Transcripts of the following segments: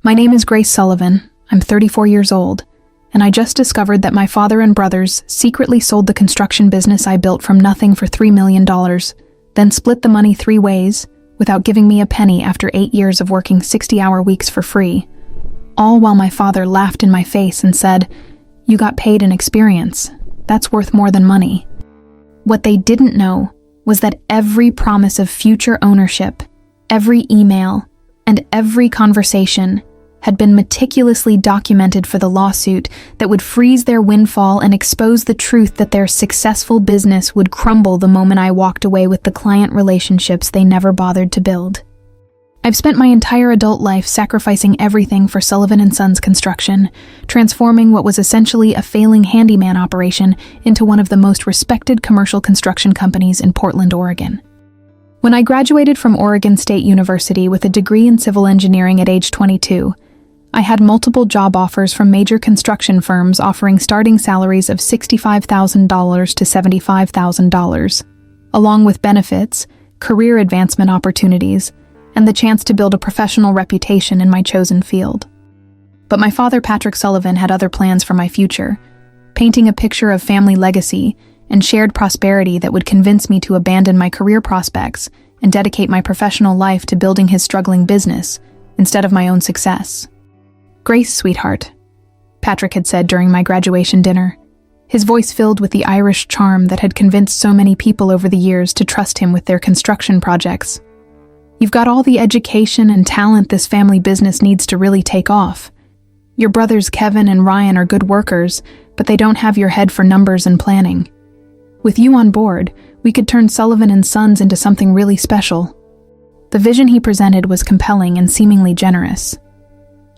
My name is Grace Sullivan. I'm 34 years old, and I just discovered that my father and brothers secretly sold the construction business I built from nothing for $3 million, then split the money 3 ways without giving me a penny after 8 years of working 60-hour weeks for free. All while my father laughed in my face and said, "You got paid in experience. That's worth more than money." What they didn't know was that every promise of future ownership, every email, and every conversation had been meticulously documented for the lawsuit that would freeze their windfall and expose the truth that their successful business would crumble the moment I walked away with the client relationships they never bothered to build. I've spent my entire adult life sacrificing everything for Sullivan Sons Construction, transforming what was essentially a failing handyman operation into one of the most respected commercial construction companies in Portland, Oregon. When I graduated from Oregon State University with a degree in civil engineering at age 22, I had multiple job offers from major construction firms offering starting salaries of $65,000 to $75,000, along with benefits, career advancement opportunities, and the chance to build a professional reputation in my chosen field. But my father, Patrick Sullivan, had other plans for my future, painting a picture of family legacy and shared prosperity that would convince me to abandon my career prospects and dedicate my professional life to building his struggling business instead of my own success. "Grace, sweetheart," Patrick had said during my graduation dinner, his voice filled with the Irish charm that had convinced so many people over the years to trust him with their construction projects. "You've got all the education and talent this family business needs to really take off. Your brothers Kevin and Ryan are good workers, but they don't have your head for numbers and planning. With you on board, we could turn Sullivan Sons into something really special." The vision he presented was compelling and seemingly generous.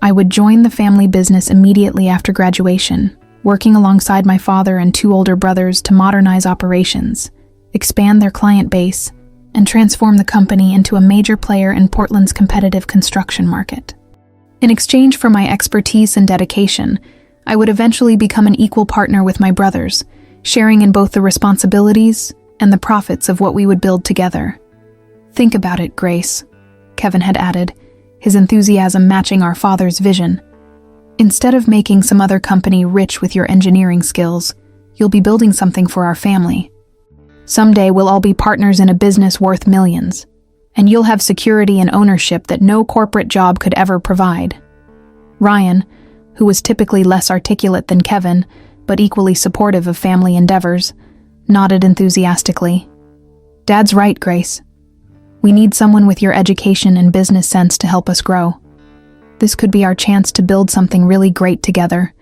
I would join the family business immediately after graduation, working alongside my father and 2 older brothers to modernize operations, expand their client base, and transform the company into a major player in Portland's competitive construction market. In exchange for my expertise and dedication, I would eventually become an equal partner with my brothers, sharing in both the responsibilities and the profits of what we would build together. "Think about it, Grace," Kevin had added, his enthusiasm matching our father's vision. "Instead of making some other company rich with your engineering skills, you'll be building something for our family. Someday we'll all be partners in a business worth millions, and you'll have security and ownership that no corporate job could ever provide." Ryan, who was typically less articulate than Kevin, but equally supportive of family endeavors, nodded enthusiastically. "Dad's right, Grace. We need someone with your education and business sense to help us grow. This could be our chance to build something really great together,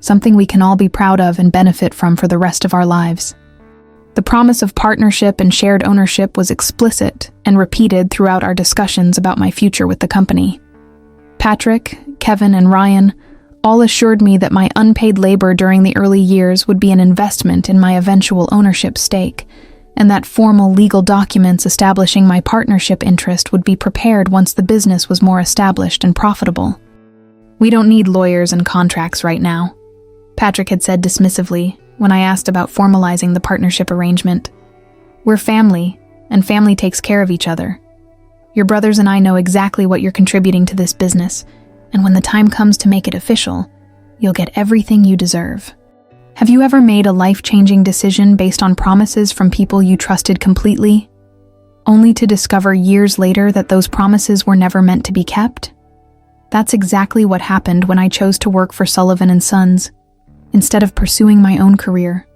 something we can all be proud of and benefit from for the rest of our lives." The promise of partnership and shared ownership was explicit and repeated throughout our discussions about my future with the company. Patrick, Kevin, and Ryan all assured me that my unpaid labor during the early years would be an investment in my eventual ownership stake, and that formal legal documents establishing my partnership interest would be prepared once the business was more established and profitable. "We don't need lawyers and contracts right now," Patrick had said dismissively when I asked about formalizing the partnership arrangement. "We're family, and family takes care of each other. Your brothers and I know exactly what you're contributing to this business, and when the time comes to make it official, you'll get everything you deserve." Have you ever made a life-changing decision based on promises from people you trusted completely, only to discover years later that those promises were never meant to be kept? That's exactly what happened when I chose to work for Sullivan Sons, instead of pursuing my own career,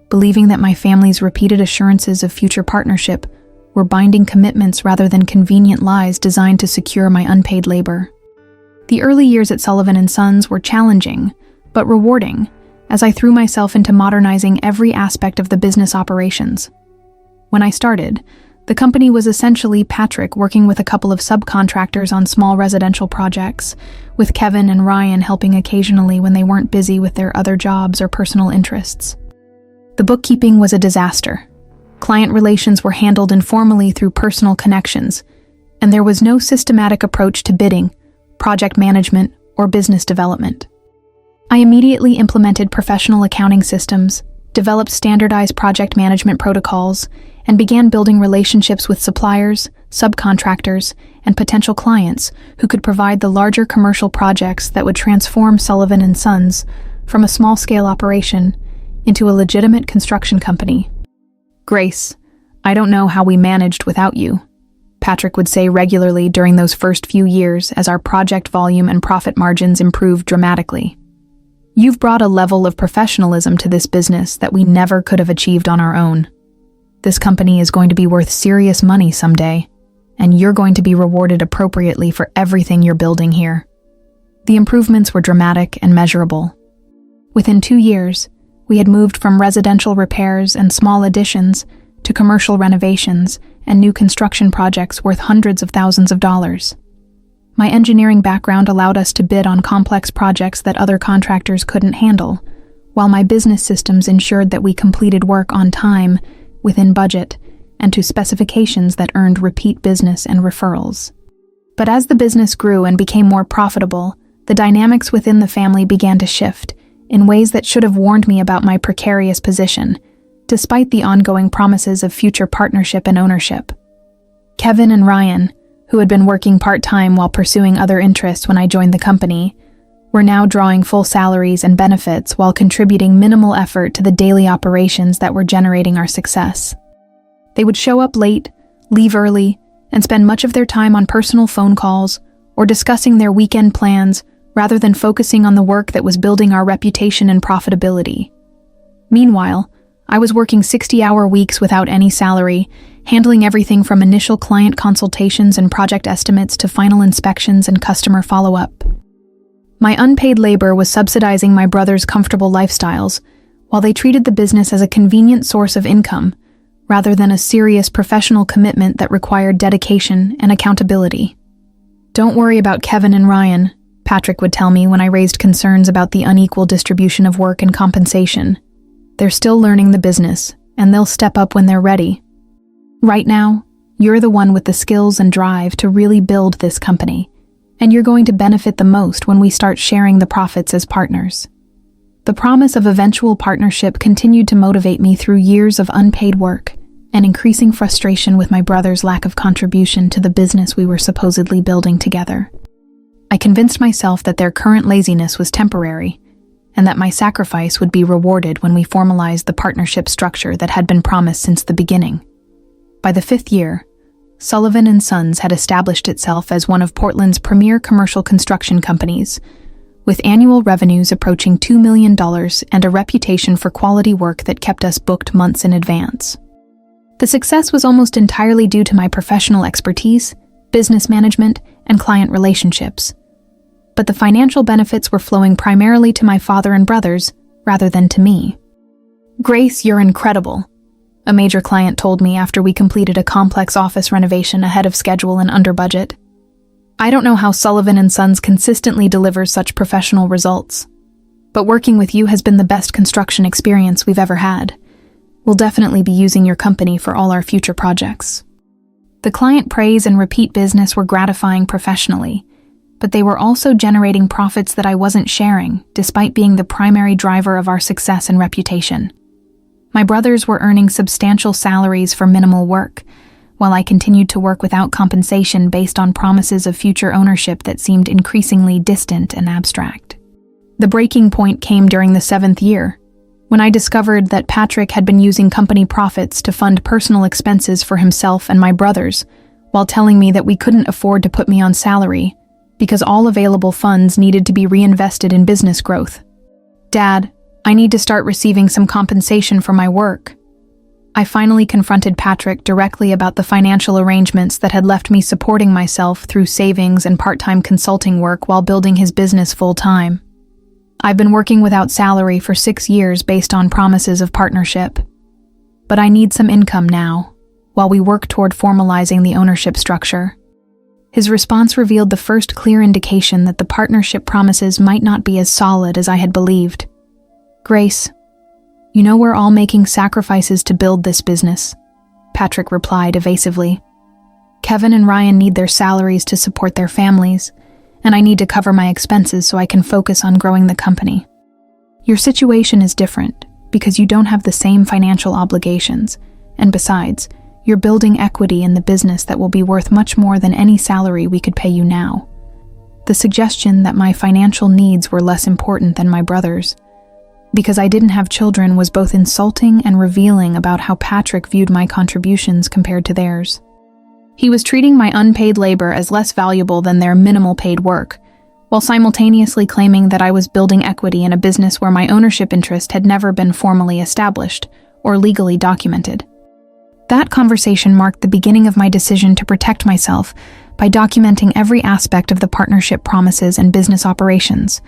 believing that my family's repeated assurances of future partnership were binding commitments rather than convenient lies designed to secure my unpaid labor. The early years at Sullivan Sons were challenging, but rewarding, as I threw myself into modernizing every aspect of the business operations. When I started, the company was essentially Patrick working with a couple of subcontractors on small residential projects, with Kevin and Ryan helping occasionally when they weren't busy with their other jobs or personal interests. The bookkeeping was a disaster. Client relations were handled informally through personal connections, and there was no systematic approach to bidding, project management, or business development. I immediately implemented professional accounting systems, developed standardized project management protocols, and began building relationships with suppliers, subcontractors, and potential clients who could provide the larger commercial projects that would transform Sullivan Sons from a small-scale operation into a legitimate construction company. "Grace, I don't know how we managed without you," Patrick would say regularly during those first few years as our project volume and profit margins improved dramatically. "You've brought a level of professionalism to this business that we never could have achieved on our own. This company is going to be worth serious money someday, and you're going to be rewarded appropriately for everything you're building here." The improvements were dramatic and measurable. Within 2 years, we had moved from residential repairs and small additions to commercial renovations and new construction projects worth hundreds of thousands of dollars. My engineering background allowed us to bid on complex projects that other contractors couldn't handle, while my business systems ensured that we completed work on time, within budget, and to specifications that earned repeat business and referrals. But as the business grew and became more profitable, the dynamics within the family began to shift in ways that should have warned me about my precarious position, despite the ongoing promises of future partnership and ownership. Kevin and Ryan, who had been working part-time while pursuing other interests when I joined the company, were now drawing full salaries and benefits while contributing minimal effort to the daily operations that were generating our success. They would show up late, leave early, and spend much of their time on personal phone calls or discussing their weekend plans rather than focusing on the work that was building our reputation and profitability. Meanwhile, I was working 60-hour weeks without any salary, handling everything from initial client consultations and project estimates to final inspections and customer follow-up. My unpaid labor was subsidizing my brothers' comfortable lifestyles, while they treated the business as a convenient source of income, rather than a serious professional commitment that required dedication and accountability. "Don't worry about Kevin and Ryan," Patrick would tell me when I raised concerns about the unequal distribution of work and compensation. "They're still learning the business, and they'll step up when they're ready. Right now, you're the one with the skills and drive to really build this company, and you're going to benefit the most when we start sharing the profits as partners." The promise of eventual partnership continued to motivate me through years of unpaid work and increasing frustration with my brother's lack of contribution to the business we were supposedly building together. I convinced myself that their current laziness was temporary, and that my sacrifice would be rewarded when we formalized the partnership structure that had been promised since the beginning. By the 5th year, Sullivan Sons had established itself as one of Portland's premier commercial construction companies, with annual revenues approaching $2 million and a reputation for quality work that kept us booked months in advance. The success was almost entirely due to my professional expertise, business management, and client relationships. But the financial benefits were flowing primarily to my father and brothers, rather than to me. "Grace, you're incredible," a major client told me after we completed a complex office renovation ahead of schedule and under budget. "I don't know how Sullivan Sons consistently delivers such professional results, but working with you has been the best construction experience we've ever had. We'll definitely be using your company for all our future projects." The client praise and repeat business were gratifying professionally, but they were also generating profits that I wasn't sharing, despite being the primary driver of our success and reputation. My brothers were earning substantial salaries for minimal work, while I continued to work without compensation based on promises of future ownership that seemed increasingly distant and abstract. The breaking point came during the 7th year, when I discovered that Patrick had been using company profits to fund personal expenses for himself and my brothers, while telling me that we couldn't afford to put me on salary, because all available funds needed to be reinvested in business growth. "Dad, I need to start receiving some compensation for my work." I finally confronted Patrick directly about the financial arrangements that had left me supporting myself through savings and part-time consulting work while building his business full-time. "I've been working without salary for 6 years based on promises of partnership. But I need some income now, while we work toward formalizing the ownership structure." His response revealed the first clear indication that the partnership promises might not be as solid as I had believed. "Grace, you know we're all making sacrifices to build this business," Patrick replied evasively. "Kevin and Ryan need their salaries to support their families, and I need to cover my expenses so I can focus on growing the company. Your situation is different because you don't have the same financial obligations, and besides, You're building equity in the business that will be worth much more than any salary we could pay you now." The suggestion that my financial needs were less important than my brother's, because I didn't have children, was both insulting and revealing about how Patrick viewed my contributions compared to theirs. He was treating my unpaid labor as less valuable than their minimal paid work, while simultaneously claiming that I was building equity in a business where my ownership interest had never been formally established or legally documented. That conversation marked the beginning of my decision to protect myself by documenting every aspect of the partnership promises and business operations,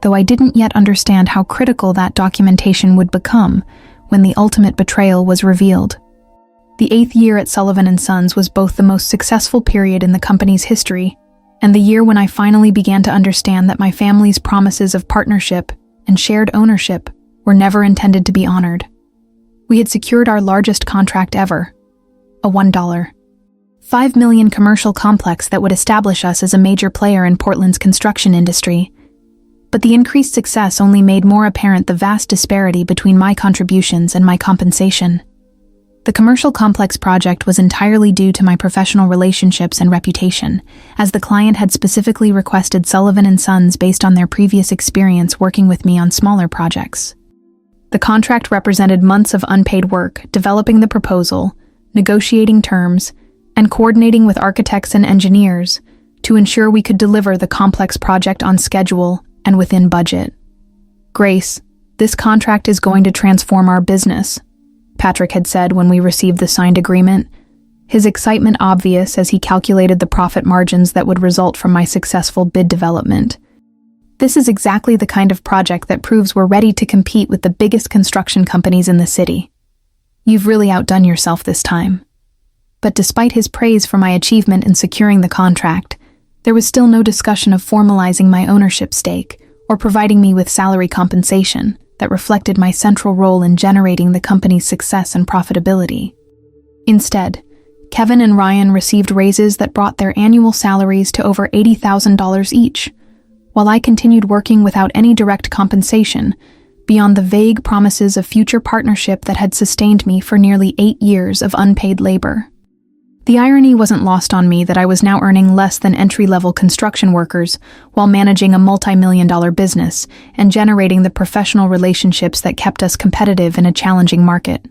though I didn't yet understand how critical that documentation would become when the ultimate betrayal was revealed. The 8th year at Sullivan Sons was both the most successful period in the company's history and the year when I finally began to understand that my family's promises of partnership and shared ownership were never intended to be honored. We had secured our largest contract ever, a $1.5 million commercial complex that would establish us as a major player in Portland's construction industry. But the increased success only made more apparent the vast disparity between my contributions and my compensation. The commercial complex project was entirely due to my professional relationships and reputation, as the client had specifically requested Sullivan Sons based on their previous experience working with me on smaller projects. The contract represented months of unpaid work, developing the proposal, negotiating terms, and coordinating with architects and engineers to ensure we could deliver the complex project on schedule and within budget. "Grace, this contract is going to transform our business," Patrick had said when we received the signed agreement, his excitement obvious as he calculated the profit margins that would result from my successful bid development. "This is exactly the kind of project that proves we're ready to compete with the biggest construction companies in the city. You've really outdone yourself this time." But despite his praise for my achievement in securing the contract, there was still no discussion of formalizing my ownership stake or providing me with salary compensation that reflected my central role in generating the company's success and profitability. Instead, Kevin and Ryan received raises that brought their annual salaries to over $80,000 each, while I continued working without any direct compensation, beyond the vague promises of future partnership that had sustained me for nearly 8 years of unpaid labor. The irony wasn't lost on me that I was now earning less than entry-level construction workers while managing a multi-million-dollar business and generating the professional relationships that kept us competitive in a challenging market.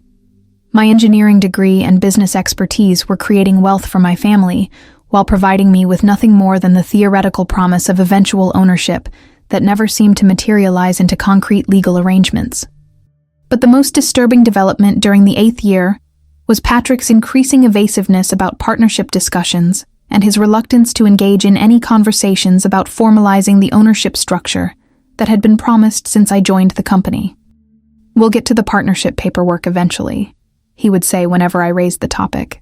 My engineering degree and business expertise were creating wealth for my family while providing me with nothing more than the theoretical promise of eventual ownership that never seemed to materialize into concrete legal arrangements. But the most disturbing development during the 8th year was Patrick's increasing evasiveness about partnership discussions and his reluctance to engage in any conversations about formalizing the ownership structure that had been promised since I joined the company. "We'll get to the partnership paperwork eventually," he would say whenever I raised the topic.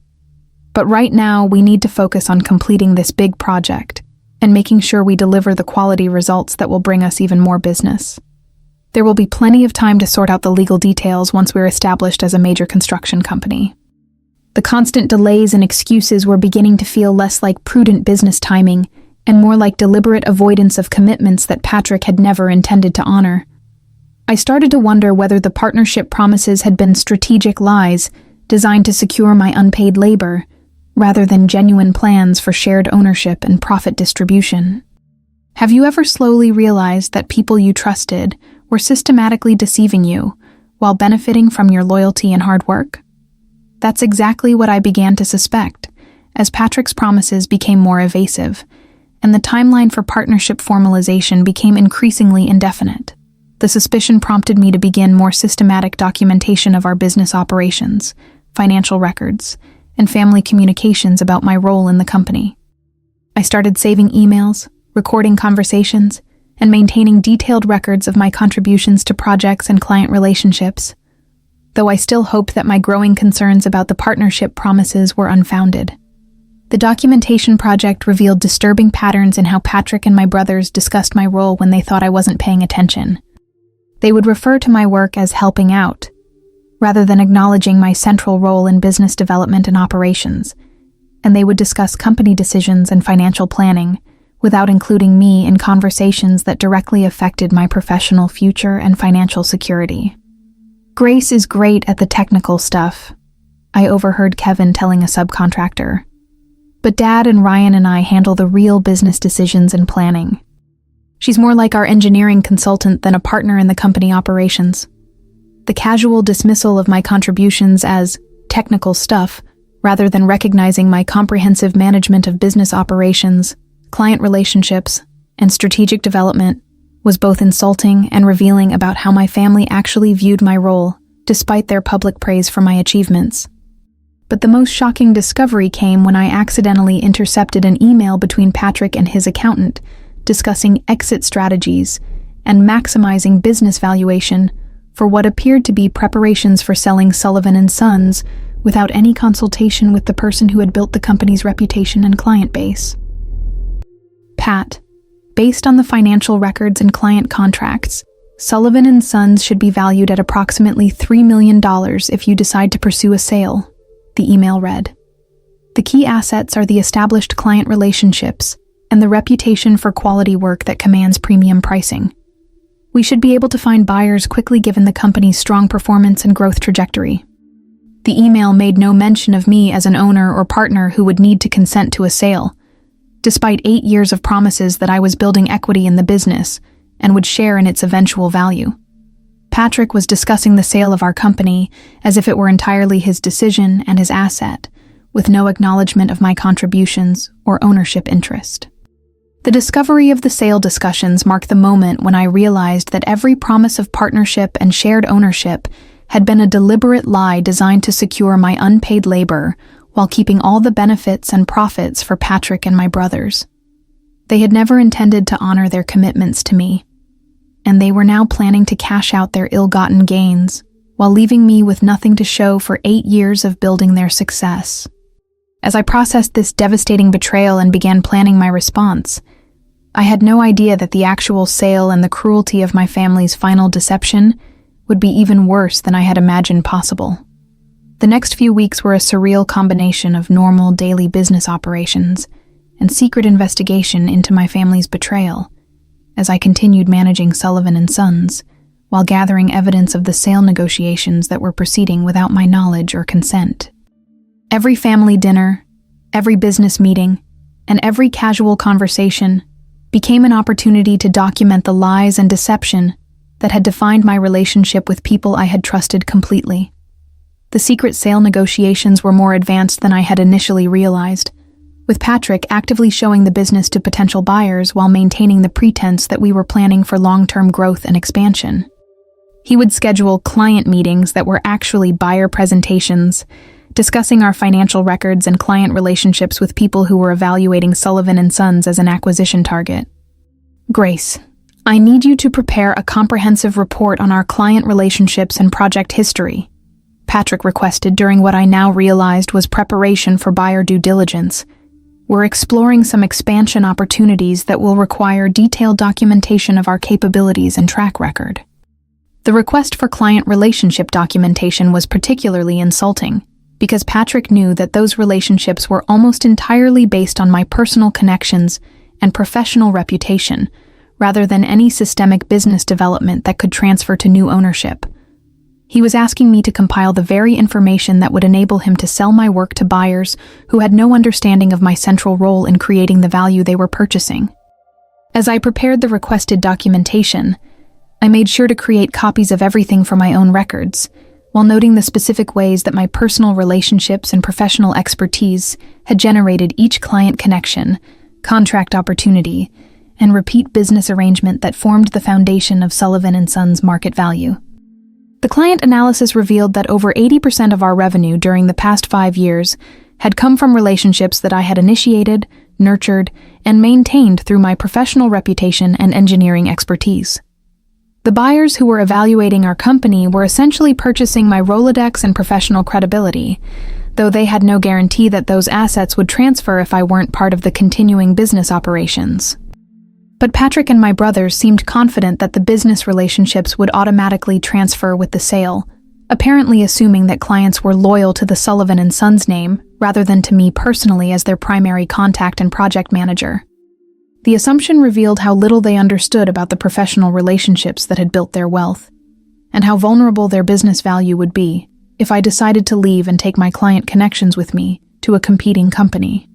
"But right now, we need to focus on completing this big project and making sure we deliver the quality results that will bring us even more business. There will be plenty of time to sort out the legal details once we're established as a major construction company." The constant delays and excuses were beginning to feel less like prudent business timing and more like deliberate avoidance of commitments that Patrick had never intended to honor. I started to wonder whether the partnership promises had been strategic lies designed to secure my unpaid labor, rather than genuine plans for shared ownership and profit distribution. Have you ever slowly realized that people you trusted were systematically deceiving you while benefiting from your loyalty and hard work? That's exactly what I began to suspect, as Patrick's promises became more evasive, and the timeline for partnership formalization became increasingly indefinite. The suspicion prompted me to begin more systematic documentation of our business operations, financial records, and family communications about my role in the company. I started saving emails, recording conversations, and maintaining detailed records of my contributions to projects and client relationships, though I still hoped that my growing concerns about the partnership promises were unfounded. The documentation project revealed disturbing patterns in how Patrick and my brothers discussed my role when they thought I wasn't paying attention. They would refer to my work as helping out, rather than acknowledging my central role in business development and operations, and they would discuss company decisions and financial planning without including me in conversations that directly affected my professional future and financial security. Grace is great at the technical stuff, I overheard Kevin telling a subcontractor. "But Dad and Ryan and I handle the real business decisions and planning. She's more like our engineering consultant than a partner in the company operations." The casual dismissal of my contributions as technical stuff, rather than recognizing my comprehensive management of business operations, client relationships, and strategic development, was both insulting and revealing about how my family actually viewed my role, despite their public praise for my achievements. But the most shocking discovery came when I accidentally intercepted an email between Patrick and his accountant, discussing exit strategies and maximizing business valuation for what appeared to be preparations for selling Sullivan Sons without any consultation with the person who had built the company's reputation and client base. Pat, based on the financial records and client contracts, Sullivan Sons should be valued at approximately $3 million if you decide to pursue a sale, the email read. The key assets are the established client relationships and the reputation for quality work that commands premium pricing. We should be able to find buyers quickly given the company's strong performance and growth trajectory. The email made no mention of me as an owner or partner who would need to consent to a sale, despite 8 years of promises that I was building equity in the business and would share in its eventual value. Patrick was discussing the sale of our company as if it were entirely his decision and his asset, with no acknowledgement of my contributions or ownership interest. The discovery of the sale discussions marked the moment when I realized that every promise of partnership and shared ownership had been a deliberate lie designed to secure my unpaid labor while keeping all the benefits and profits for Patrick and my brothers. They had never intended to honor their commitments to me, and they were now planning to cash out their ill-gotten gains while leaving me with nothing to show for 8 years of building their success. As I processed this devastating betrayal and began planning my response, I had no idea that the actual sale and the cruelty of my family's final deception would be even worse than I had imagined possible. The next few weeks were a surreal combination of normal daily business operations and secret investigation into my family's betrayal, as I continued managing Sullivan Sons while gathering evidence of the sale negotiations that were proceeding without my knowledge or consent. Every family dinner, every business meeting, and every casual conversation became an opportunity to document the lies and deception that had defined my relationship with people I had trusted completely. The secret sale negotiations were more advanced than I had initially realized, with Patrick actively showing the business to potential buyers while maintaining the pretense that we were planning for long-term growth and expansion. He would schedule client meetings that were actually buyer presentations, discussing our financial records and client relationships with people who were evaluating Sullivan Sons as an acquisition target. "Grace, I need you to prepare a comprehensive report on our client relationships and project history," Patrick requested during what I now realized was preparation for buyer due diligence. "We're exploring some expansion opportunities that will require detailed documentation of our capabilities and track record." The request for client relationship documentation was particularly insulting, because Patrick knew that those relationships were almost entirely based on my personal connections and professional reputation, rather than any systemic business development that could transfer to new ownership. He was asking me to compile the very information that would enable him to sell my work to buyers who had no understanding of my central role in creating the value they were purchasing. As I prepared the requested documentation, I made sure to create copies of everything for my own records, while noting the specific ways that my personal relationships and professional expertise had generated each client connection, contract opportunity, and repeat business arrangement that formed the foundation of Sullivan Sons' market value. The client analysis revealed that over 80% of our revenue during the past 5 years had come from relationships that I had initiated, nurtured, and maintained through my professional reputation and engineering expertise. The buyers who were evaluating our company were essentially purchasing my Rolodex and professional credibility, though they had no guarantee that those assets would transfer if I weren't part of the continuing business operations. But Patrick and my brothers seemed confident that the business relationships would automatically transfer with the sale, apparently assuming that clients were loyal to the Sullivan Sons name rather than to me personally as their primary contact and project manager. The assumption revealed how little they understood about the professional relationships that had built their wealth, and how vulnerable their business value would be if I decided to leave and take my client connections with me to a competing company.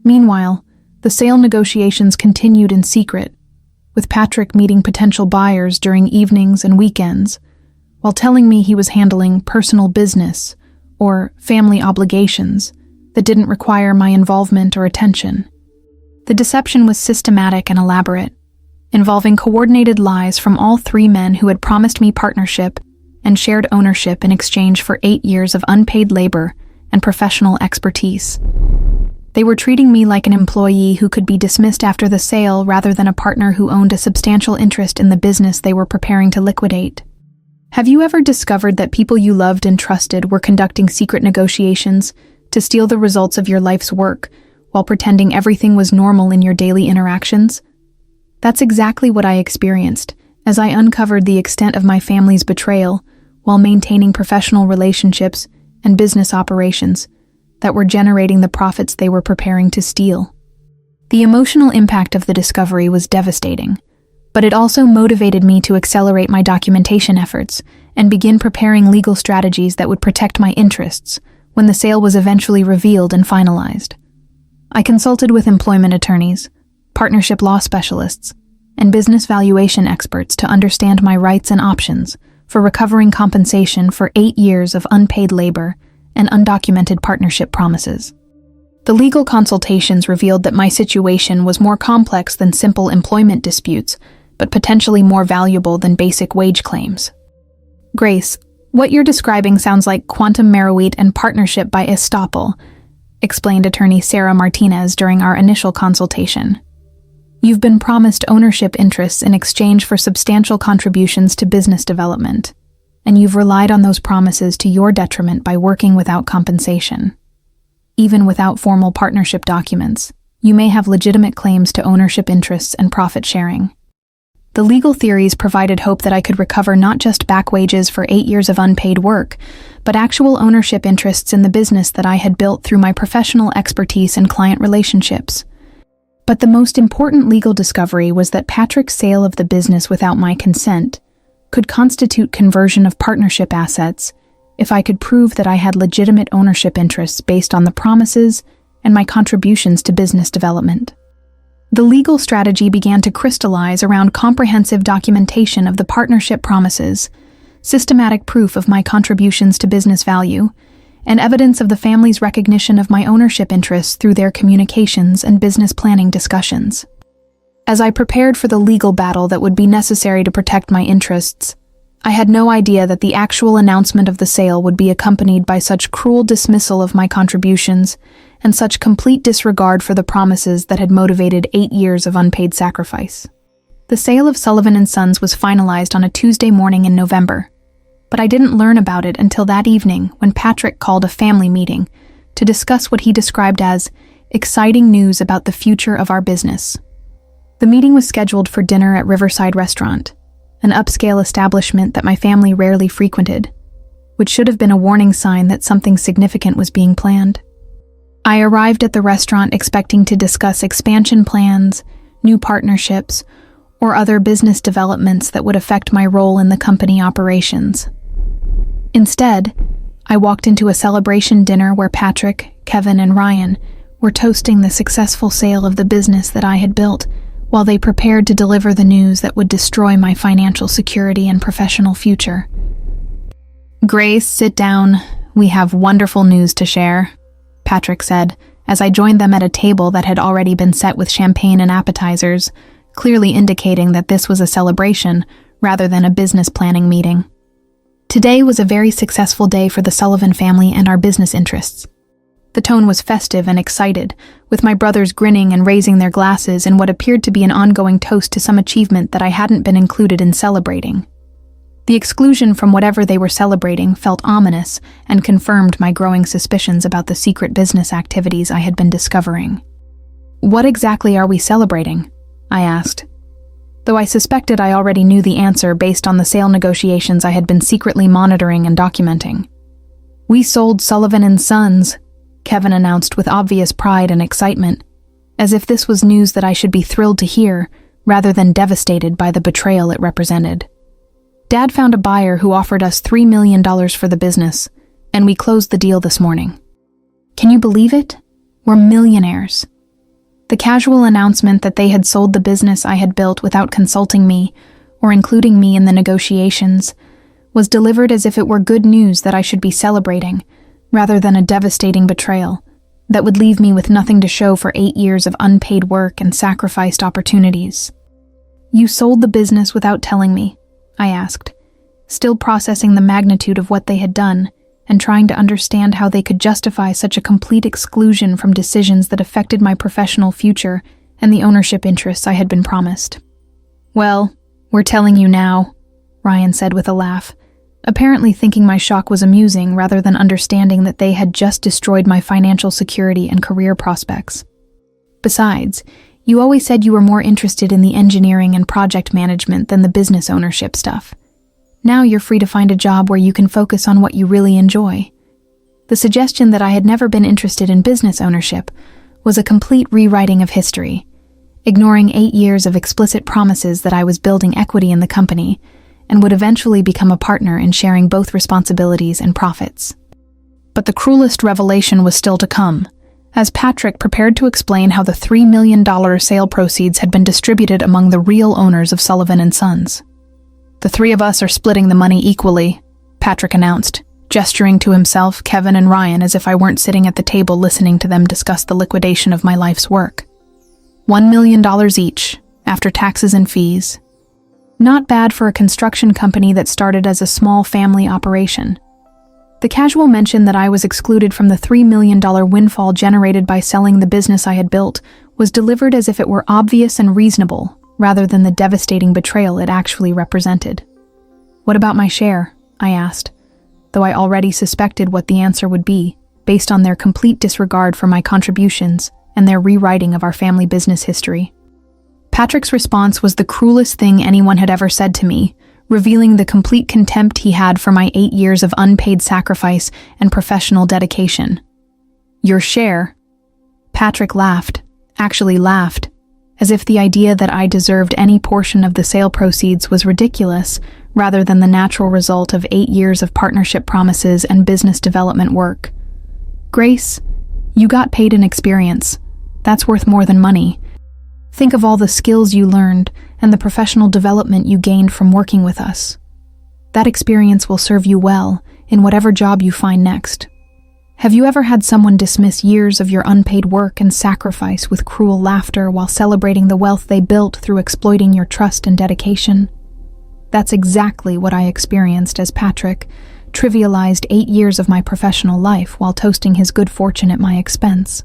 Meanwhile, the sale negotiations continued in secret, with Patrick meeting potential buyers during evenings and weekends, while telling me he was handling personal business or family obligations that didn't require my involvement or attention. The deception was systematic and elaborate, involving coordinated lies from all three men who had promised me partnership and shared ownership in exchange for 8 years of unpaid labor and professional expertise. They were treating me like an employee who could be dismissed after the sale rather than a partner who owned a substantial interest in the business they were preparing to liquidate. Have you ever discovered that people you loved and trusted were conducting secret negotiations to steal the results of your life's work while pretending everything was normal in your daily interactions? That's exactly what I experienced as I uncovered the extent of my family's betrayal while maintaining professional relationships and business operations that were generating the profits they were preparing to steal. The emotional impact of the discovery was devastating, but it also motivated me to accelerate my documentation efforts and begin preparing legal strategies that would protect my interests when the sale was eventually revealed and finalized. I consulted with employment attorneys, partnership law specialists, and business valuation experts to understand my rights and options for recovering compensation for 8 years of unpaid labor and undocumented partnership promises. The legal consultations revealed that my situation was more complex than simple employment disputes, but potentially more valuable than basic wage claims. Grace, what you're describing sounds like quantum meruit and partnership by estoppel, explained attorney Sarah Martinez during our initial consultation. You've been promised ownership interests in exchange for substantial contributions to business development, and you've relied on those promises to your detriment by working without compensation. Even without formal partnership documents, you may have legitimate claims to ownership interests and profit sharing. The legal theories provided hope that I could recover not just back wages for 8 years of unpaid work, but actual ownership interests in the business that I had built through my professional expertise and client relationships. But the most important legal discovery was that Patrick's sale of the business without my consent could constitute conversion of partnership assets if I could prove that I had legitimate ownership interests based on the promises and my contributions to business development. The legal strategy began to crystallize around comprehensive documentation of the partnership promises, systematic proof of my contributions to business value, and evidence of the family's recognition of my ownership interests through their communications and business planning discussions. As I prepared for the legal battle that would be necessary to protect my interests, I had no idea that the actual announcement of the sale would be accompanied by such cruel dismissal of my contributions and such complete disregard for the promises that had motivated 8 years of unpaid sacrifice. The sale of Sullivan Sons was finalized on a Tuesday morning in November, but I didn't learn about it until that evening when Patrick called a family meeting to discuss what he described as exciting news about the future of our business. The meeting was scheduled for dinner at Riverside Restaurant, an upscale establishment that my family rarely frequented, which should have been a warning sign that something significant was being planned. I arrived at the restaurant expecting to discuss expansion plans, new partnerships, or other business developments that would affect my role in the company operations. Instead, I walked into a celebration dinner where Patrick, Kevin, and Ryan were toasting the successful sale of the business that I had built, while they prepared to deliver the news that would destroy my financial security and professional future. Grace, sit down. We have wonderful news to share, Patrick said, as I joined them at a table that had already been set with champagne and appetizers, clearly indicating that this was a celebration rather than a business planning meeting. Today was a very successful day for the Sullivan family and our business interests. The tone was festive and excited, with my brothers grinning and raising their glasses in what appeared to be an ongoing toast to some achievement that I hadn't been included in celebrating. The exclusion from whatever they were celebrating felt ominous and confirmed my growing suspicions about the secret business activities I had been discovering. "What exactly are we celebrating?" I asked, though I suspected I already knew the answer based on the sale negotiations I had been secretly monitoring and documenting. "We sold Sullivan Sons," Kevin announced with obvious pride and excitement, as if this was news that I should be thrilled to hear rather than devastated by the betrayal it represented. "Dad found a buyer who offered us $3 million for the business, and we closed the deal this morning. Can you believe it? We're millionaires. The casual announcement that they had sold the business I had built without consulting me or including me in the negotiations was delivered as if it were good news that I should be celebrating, rather than a devastating betrayal that would leave me with nothing to show for 8 years of unpaid work and sacrificed opportunities. You sold the business without telling me, I asked, still processing the magnitude of what they had done and trying to understand how they could justify such a complete exclusion from decisions that affected my professional future and the ownership interests I had been promised. Well, we're telling you now, Ryan said with a laugh, apparently thinking my shock was amusing rather than understanding that they had just destroyed my financial security and career prospects. Besides, you always said you were more interested in the engineering and project management than the business ownership stuff. Now you're free to find a job where you can focus on what you really enjoy. The suggestion that I had never been interested in business ownership was a complete rewriting of history, ignoring 8 years of explicit promises that I was building equity in the company and would eventually become a partner in sharing both responsibilities and profits. But the cruelest revelation was still to come, as Patrick prepared to explain how the $3 million sale proceeds had been distributed among the real owners of Sullivan Sons. The three of us are splitting the money equally, Patrick announced, gesturing to himself, Kevin, and Ryan as if I weren't sitting at the table listening to them discuss the liquidation of my life's work. $1 million each, after taxes and fees. Not bad for a construction company that started as a small family operation. The casual mention that I was excluded from the $3 million windfall generated by selling the business I had built was delivered as if it were obvious and reasonable, rather than the devastating betrayal it actually represented. What about my share? I asked, though I already suspected what the answer would be, based on their complete disregard for my contributions and their rewriting of our family business history. Patrick's response was the cruelest thing anyone had ever said to me, revealing the complete contempt he had for my 8 years of unpaid sacrifice and professional dedication. Your share? Patrick laughed, actually laughed, as if the idea that I deserved any portion of the sale proceeds was ridiculous, rather than the natural result of 8 years of partnership promises and business development work. Grace, you got paid in experience. That's worth more than money. Think of all the skills you learned and the professional development you gained from working with us. That experience will serve you well in whatever job you find next. Have you ever had someone dismiss years of your unpaid work and sacrifice with cruel laughter while celebrating the wealth they built through exploiting your trust and dedication? That's exactly what I experienced as Patrick trivialized 8 years of my professional life while toasting his good fortune at my expense.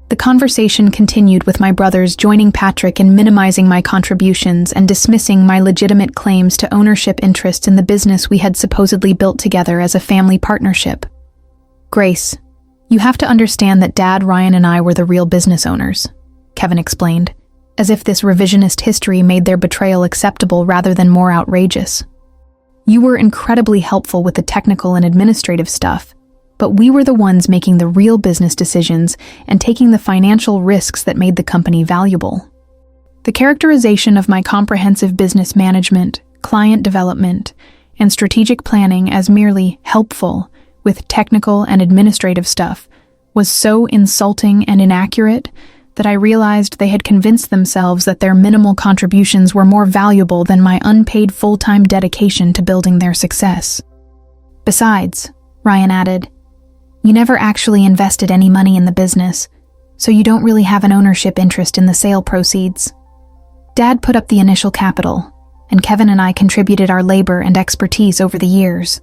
The conversation continued with my brothers joining Patrick in minimizing my contributions and dismissing my legitimate claims to ownership interests in the business we had supposedly built together as a family partnership. Grace, you have to understand that Dad, Ryan, and I were the real business owners, Kevin explained, as if this revisionist history made their betrayal acceptable rather than more outrageous. You were incredibly helpful with the technical and administrative stuff, but we were the ones making the real business decisions and taking the financial risks that made the company valuable. The characterization of my comprehensive business management, client development, and strategic planning as merely helpful with technical and administrative stuff was so insulting and inaccurate that I realized they had convinced themselves that their minimal contributions were more valuable than my unpaid full-time dedication to building their success. Besides, Ryan added, you never actually invested any money in the business, so you don't really have an ownership interest in the sale proceeds. Dad put up the initial capital, and Kevin and I contributed our labor and expertise over the years.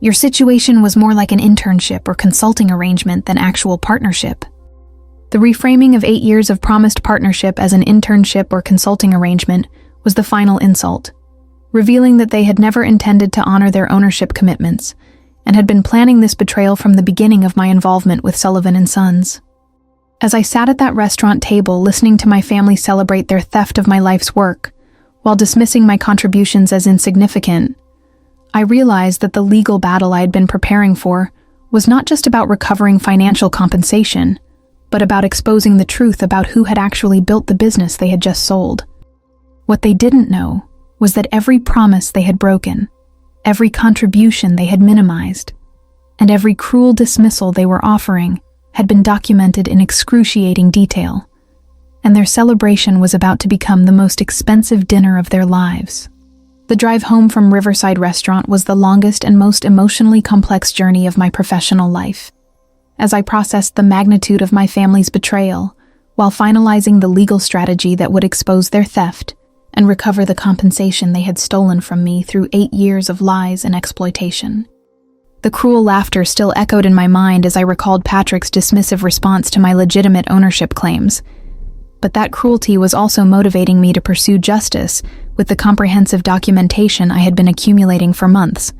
Your situation was more like an internship or consulting arrangement than actual partnership. The reframing of 8 years of promised partnership as an internship or consulting arrangement was the final insult, revealing that they had never intended to honor their ownership commitments and had been planning this betrayal from the beginning of my involvement with Sullivan Sons. As I sat at that restaurant table listening to my family celebrate their theft of my life's work, while dismissing my contributions as insignificant, I realized that the legal battle I had been preparing for was not just about recovering financial compensation, but about exposing the truth about who had actually built the business they had just sold. What they didn't know was that every promise they had broken, every contribution they had minimized, and every cruel dismissal they were offering had been documented in excruciating detail, and their celebration was about to become the most expensive dinner of their lives. The drive home from Riverside Restaurant was the longest and most emotionally complex journey of my professional life. As I processed the magnitude of my family's betrayal, while finalizing the legal strategy that would expose their theft and recover the compensation they had stolen from me through 8 years of lies and exploitation. The cruel laughter still echoed in my mind as I recalled Patrick's dismissive response to my legitimate ownership claims. But that cruelty was also motivating me to pursue justice with the comprehensive documentation I had been accumulating for months.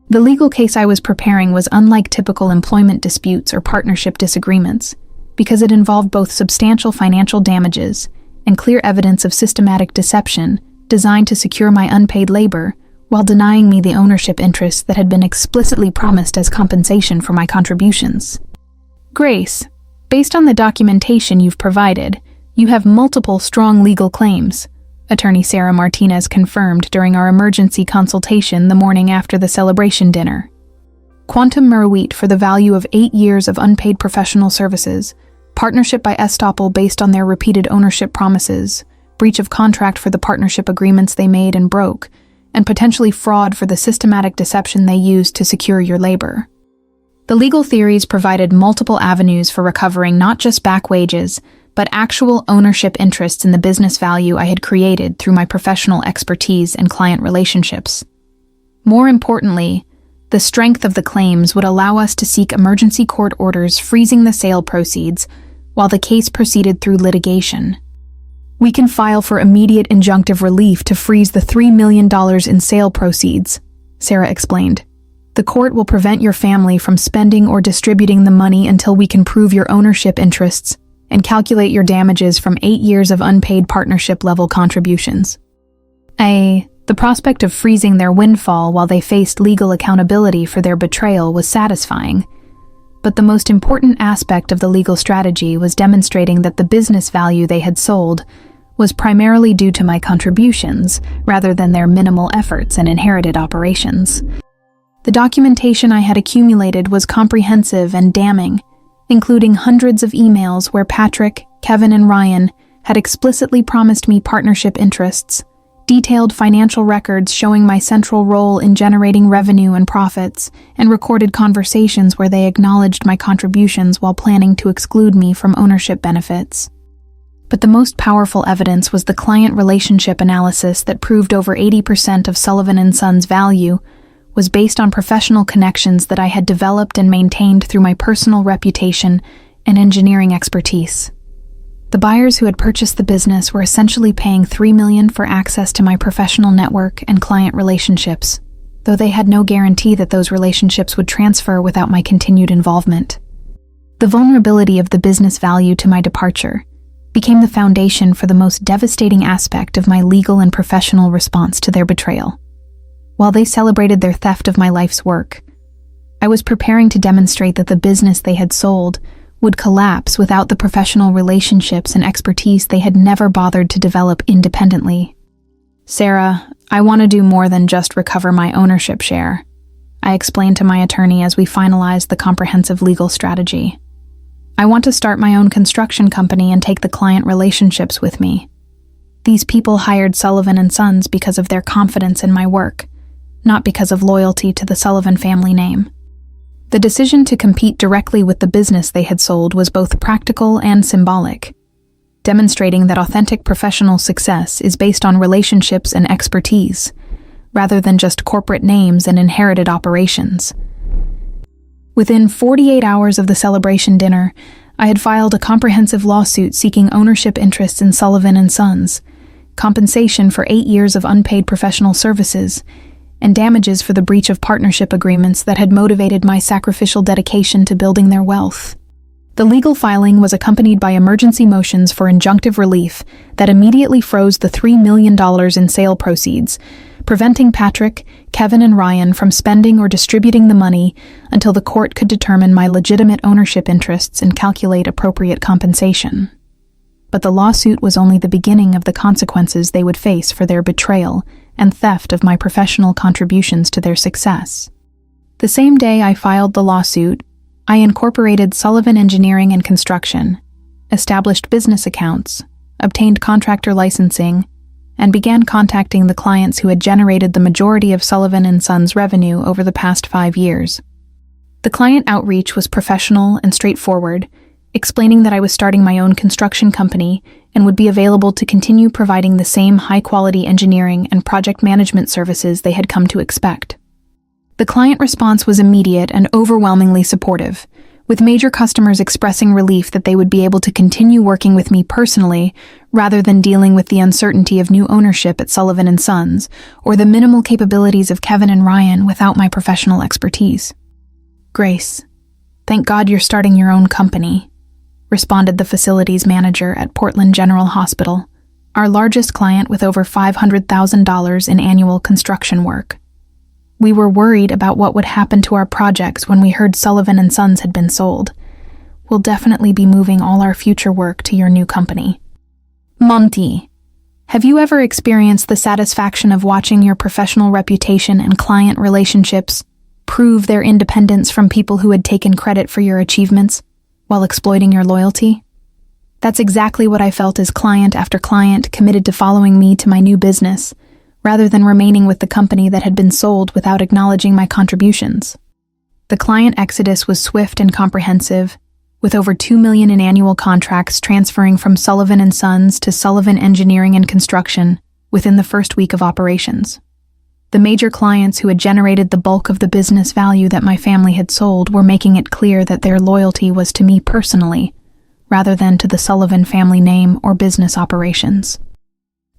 The legal case I was preparing was unlike typical employment disputes or partnership disagreements, because it involved both substantial financial damages and clear evidence of systematic deception designed to secure my unpaid labor while denying me the ownership interests that had been explicitly promised as compensation for my contributions. Grace, based on the documentation you've provided, you have multiple strong legal claims, Attorney Sarah Martinez confirmed during our emergency consultation the morning after the celebration dinner. Quantum meruit for the value of 8 years of unpaid professional services, partnership by estoppel based on their repeated ownership promises, breach of contract for the partnership agreements they made and broke, and potentially fraud for the systematic deception they used to secure your labor. The legal theories provided multiple avenues for recovering not just back wages, but actual ownership interests in the business value I had created through my professional expertise and client relationships. More importantly, the strength of the claims would allow us to seek emergency court orders freezing the sale proceeds while the case proceeded through litigation. We can file for immediate injunctive relief to freeze the $3 million in sale proceeds, Sarah explained. The court will prevent your family from spending or distributing the money until we can prove your ownership interests and calculate your damages from 8 years of unpaid partnership-level contributions. The prospect of freezing their windfall while they faced legal accountability for their betrayal was satisfying, but the most important aspect of the legal strategy was demonstrating that the business value they had sold was primarily due to my contributions rather than their minimal efforts and inherited operations. The documentation I had accumulated was comprehensive and damning, including hundreds of emails where Patrick, Kevin, and Ryan had explicitly promised me partnership interests, detailed financial records showing my central role in generating revenue and profits, and recorded conversations where they acknowledged my contributions while planning to exclude me from ownership benefits. But the most powerful evidence was the client relationship analysis that proved over 80% of Sullivan Sons' value was based on professional connections that I had developed and maintained through my personal reputation and engineering expertise. The buyers who had purchased the business were essentially paying $3 million for access to my professional network and client relationships, though they had no guarantee that those relationships would transfer without my continued involvement. The vulnerability of the business value to my departure became the foundation for the most devastating aspect of my legal and professional response to their betrayal. While they celebrated their theft of my life's work, I was preparing to demonstrate that the business they had sold would collapse without the professional relationships and expertise they had never bothered to develop independently. Sarah, I want to do more than just recover my ownership share, I explained to my attorney as we finalized the comprehensive legal strategy. I want to start my own construction company and take the client relationships with me. These people hired Sullivan Sons because of their confidence in my work, not because of loyalty to the Sullivan family name. The decision to compete directly with the business they had sold was both practical and symbolic, demonstrating that authentic professional success is based on relationships and expertise, rather than just corporate names and inherited operations. Within 48 hours of the celebration dinner, I had filed a comprehensive lawsuit seeking ownership interests in Sullivan Sons, compensation for 8 years of unpaid professional services, and damages for the breach of partnership agreements that had motivated my sacrificial dedication to building their wealth. The legal filing was accompanied by emergency motions for injunctive relief that immediately froze the $3 million in sale proceeds, preventing Patrick, Kevin, and Ryan from spending or distributing the money until the court could determine my legitimate ownership interests and calculate appropriate compensation. But the lawsuit was only the beginning of the consequences they would face for their betrayal and theft of my professional contributions to their success. The same day I filed the lawsuit, I incorporated Sullivan Engineering and Construction, established business accounts, obtained contractor licensing, and began contacting the clients who had generated the majority of Sullivan Sons revenue over the past 5 years. The client outreach was professional and straightforward, explaining that I was starting my own construction company and would be available to continue providing the same high-quality engineering and project management services they had come to expect. The client response was immediate and overwhelmingly supportive, with major customers expressing relief that they would be able to continue working with me personally rather than dealing with the uncertainty of new ownership at Sullivan Sons or the minimal capabilities of Kevin and Ryan without my professional expertise. "Grace, thank God you're starting your own company," responded the facilities manager at Portland General Hospital, our largest client with over $500,000 in annual construction work. "We were worried about what would happen to our projects when we heard Sullivan Sons had been sold. We'll definitely be moving all our future work to your new company." Monty, have you ever experienced the satisfaction of watching your professional reputation and client relationships prove their independence from people who had taken credit for your achievements while exploiting your loyalty? That's exactly what I felt as client after client committed to following me to my new business, rather than remaining with the company that had been sold without acknowledging my contributions. The client exodus was swift and comprehensive, with over $2 million in annual contracts transferring from Sullivan Sons to Sullivan Engineering and Construction within the first week of operations. The major clients who had generated the bulk of the business value that my family had sold were making it clear that their loyalty was to me personally, rather than to the Sullivan family name or business operations.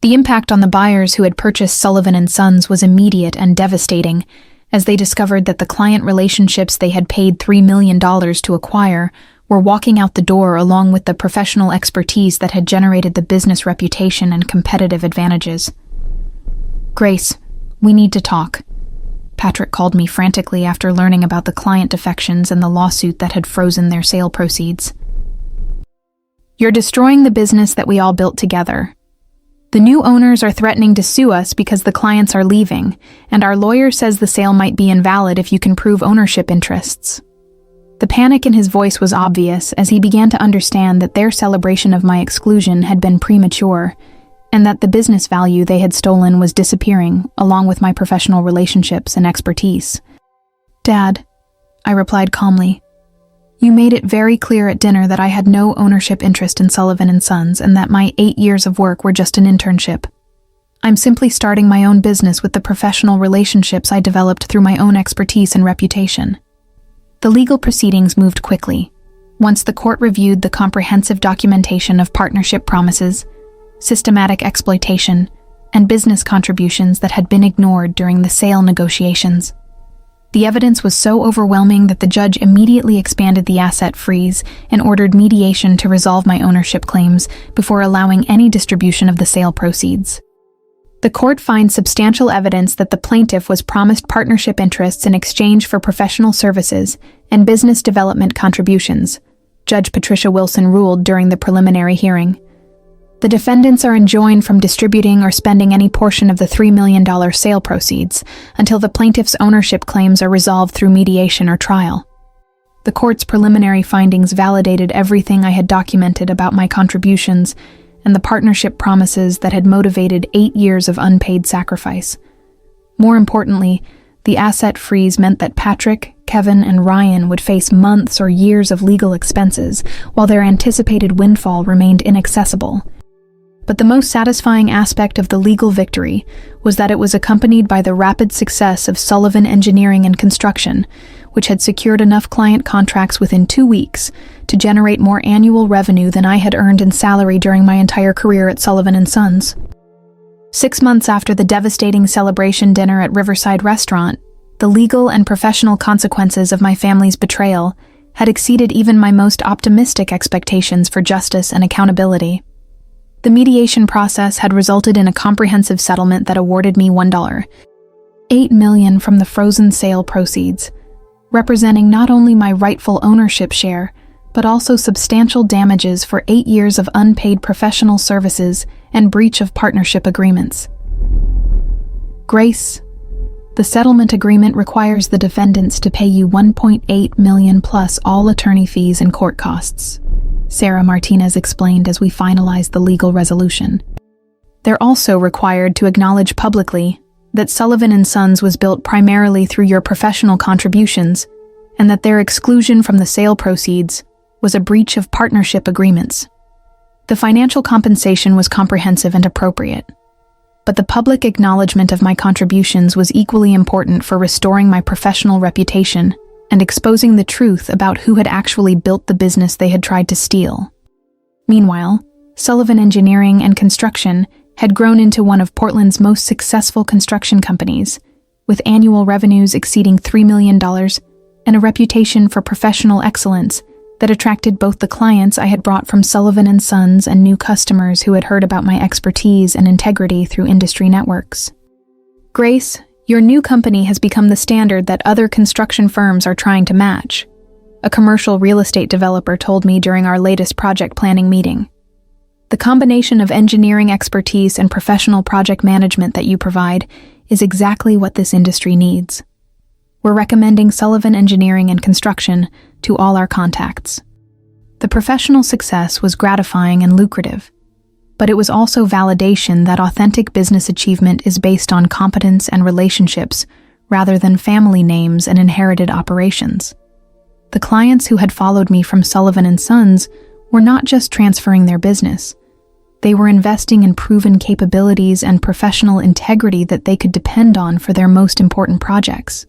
The impact on the buyers who had purchased Sullivan Sons was immediate and devastating, as they discovered that the client relationships they had paid $3 million to acquire were walking out the door along with the professional expertise that had generated the business reputation and competitive advantages. "Grace, we need to talk." Patrick called me frantically after learning about the client defections and the lawsuit that had frozen their sale proceeds. "You're destroying the business that we all built together. The new owners are threatening to sue us because the clients are leaving, and our lawyer says the sale might be invalid if you can prove ownership interests." The panic in his voice was obvious as he began to understand that their celebration of my exclusion had been premature, and that the business value they had stolen was disappearing, along with my professional relationships and expertise. "Dad," I replied calmly, "you made it very clear at dinner that I had no ownership interest in Sullivan Sons and that my 8 years of work were just an internship. I'm simply starting my own business with the professional relationships I developed through my own expertise and reputation." The legal proceedings moved quickly. Once the court reviewed the comprehensive documentation of partnership promises, systematic exploitation, and business contributions that had been ignored during the sale negotiations. The evidence was so overwhelming that the judge immediately expanded the asset freeze and ordered mediation to resolve my ownership claims before allowing any distribution of the sale proceeds. The court finds substantial evidence that the plaintiff was promised partnership interests in exchange for professional services and business development contributions, Judge Patricia Wilson ruled during the preliminary hearing. The defendants are enjoined from distributing or spending any portion of the $3 million sale proceeds until the plaintiff's ownership claims are resolved through mediation or trial. The court's preliminary findings validated everything I had documented about my contributions and the partnership promises that had motivated 8 years of unpaid sacrifice. More importantly, the asset freeze meant that Patrick, Kevin, and Ryan would face months or years of legal expenses, while their anticipated windfall remained inaccessible. But the most satisfying aspect of the legal victory was that it was accompanied by the rapid success of Sullivan Engineering and Construction, which had secured enough client contracts within 2 weeks to generate more annual revenue than I had earned in salary during my entire career at Sullivan Sons. 6 months after the devastating celebration dinner at Riverside Restaurant, the legal and professional consequences of my family's betrayal had exceeded even my most optimistic expectations for justice and accountability. The mediation process had resulted in a comprehensive settlement that awarded me $8 million from the frozen sale proceeds, representing not only my rightful ownership share, but also substantial damages for 8 years of unpaid professional services and breach of partnership agreements. "Grace, The settlement agreement requires the defendants to pay you $1.8 million plus all attorney fees and court costs, Sarah Martinez explained as we finalized the legal resolution. They're also required to acknowledge publicly that Sullivan Sons was built primarily through your professional contributions and that their exclusion from the sale proceeds was a breach of partnership agreements. The financial compensation was comprehensive and appropriate, but the public acknowledgement of my contributions was equally important for restoring my professional reputation and exposing the truth about who had actually built the business they had tried to steal. Meanwhile, Sullivan Engineering and Construction had grown into one of Portland's most successful construction companies, with annual revenues exceeding $3 million and a reputation for professional excellence that attracted both the clients I had brought from Sullivan & Sons and new customers who had heard about my expertise and integrity through industry networks. Grace, your new company has become the standard that other construction firms are trying to match, a commercial real estate developer told me during our latest project planning meeting. The combination of engineering expertise and professional project management that you provide is exactly what this industry needs. We're recommending Sullivan Engineering and Construction to all our contacts. The professional success was gratifying and lucrative, but it was also validation that authentic business achievement is based on competence and relationships rather than family names and inherited operations. The clients who had followed me from Sullivan & Sons were not just transferring their business. They were investing in proven capabilities and professional integrity that they could depend on for their most important projects.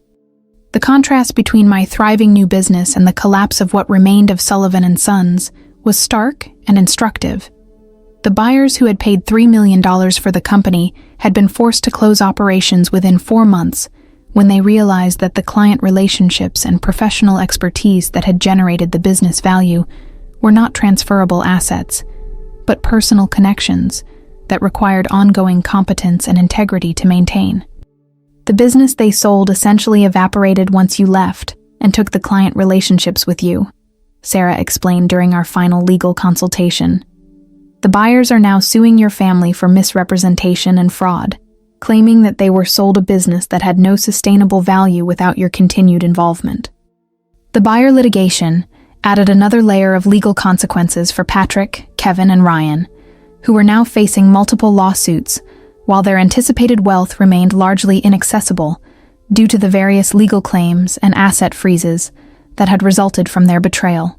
The contrast between my thriving new business and the collapse of what remained of Sullivan & Sons was stark and instructive. The buyers who had paid $3 million for the company had been forced to close operations within 4 months when they realized that the client relationships and professional expertise that had generated the business value were not transferable assets, but personal connections that required ongoing competence and integrity to maintain. The business they sold essentially evaporated once you left and took the client relationships with you, Sarah explained during our final legal consultation. The buyers are now suing your family for misrepresentation and fraud, claiming that they were sold a business that had no sustainable value without your continued involvement. The buyer litigation added another layer of legal consequences for Patrick, Kevin, and Ryan, who were now facing multiple lawsuits while their anticipated wealth remained largely inaccessible due to the various legal claims and asset freezes that had resulted from their betrayal.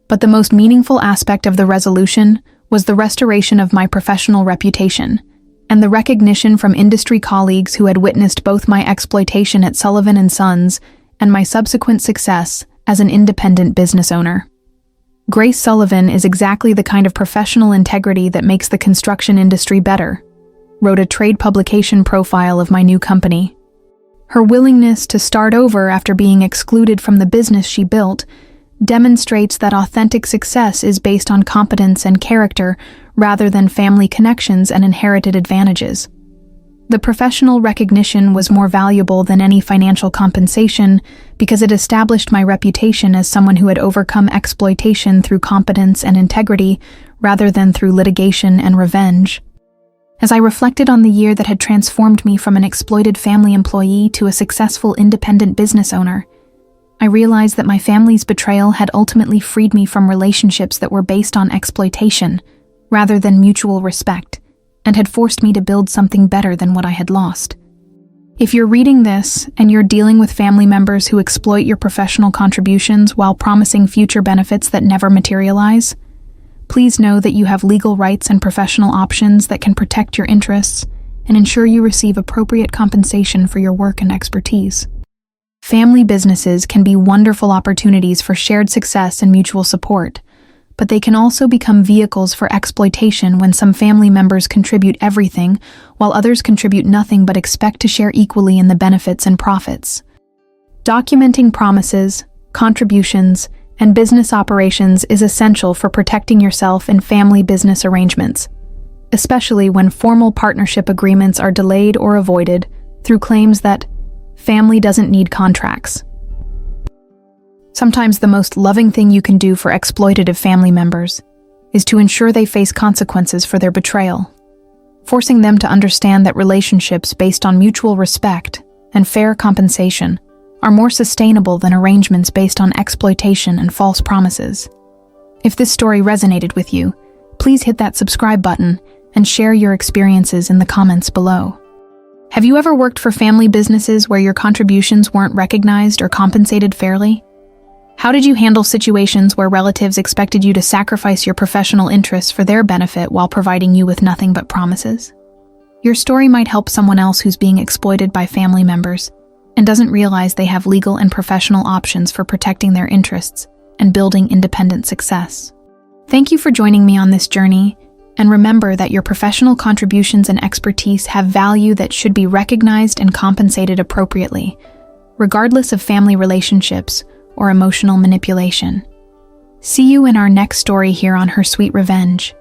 But the most meaningful aspect of the resolution was the restoration of my professional reputation and the recognition from industry colleagues who had witnessed both my exploitation at Sullivan & Sons and my subsequent success as an independent business owner. Grace Sullivan is exactly the kind of professional integrity that makes the construction industry better, wrote a trade publication profile of my new company. Her willingness to start over after being excluded from the business she built demonstrates that authentic success is based on competence and character rather than family connections and inherited advantages. The professional recognition was more valuable than any financial compensation because it established my reputation as someone who had overcome exploitation through competence and integrity rather than through litigation and revenge. As I reflected on the year that had transformed me from an exploited family employee to a successful independent business owner, I realized that my family's betrayal had ultimately freed me from relationships that were based on exploitation rather than mutual respect, and had forced me to build something better than what I had lost. If you're reading this and you're dealing with family members who exploit your professional contributions while promising future benefits that never materialize, please know that you have legal rights and professional options that can protect your interests and ensure you receive appropriate compensation for your work and expertise. Family businesses can be wonderful opportunities for shared success and mutual support, but they can also become vehicles for exploitation when some family members contribute everything while others contribute nothing but expect to share equally in the benefits and profits. Documenting promises, contributions, and business operations is essential for protecting yourself in family business arrangements, especially when formal partnership agreements are delayed or avoided through claims that family doesn't need contracts. Sometimes the most loving thing you can do for exploitative family members is to ensure they face consequences for their betrayal, forcing them to understand that relationships based on mutual respect and fair compensation are more sustainable than arrangements based on exploitation and false promises. If this story resonated with you, please hit that subscribe button and share your experiences in the comments below. Have you ever worked for family businesses where your contributions weren't recognized or compensated fairly? How did you handle situations where relatives expected you to sacrifice your professional interests for their benefit while providing you with nothing but promises? Your story might help someone else who's being exploited by family members and doesn't realize they have legal and professional options for protecting their interests and building independent success. Thank you for joining me on this journey, and remember that your professional contributions and expertise have value that should be recognized and compensated appropriately, regardless of family relationships or emotional manipulation. See you in our next story here on Her Sweet Revenge.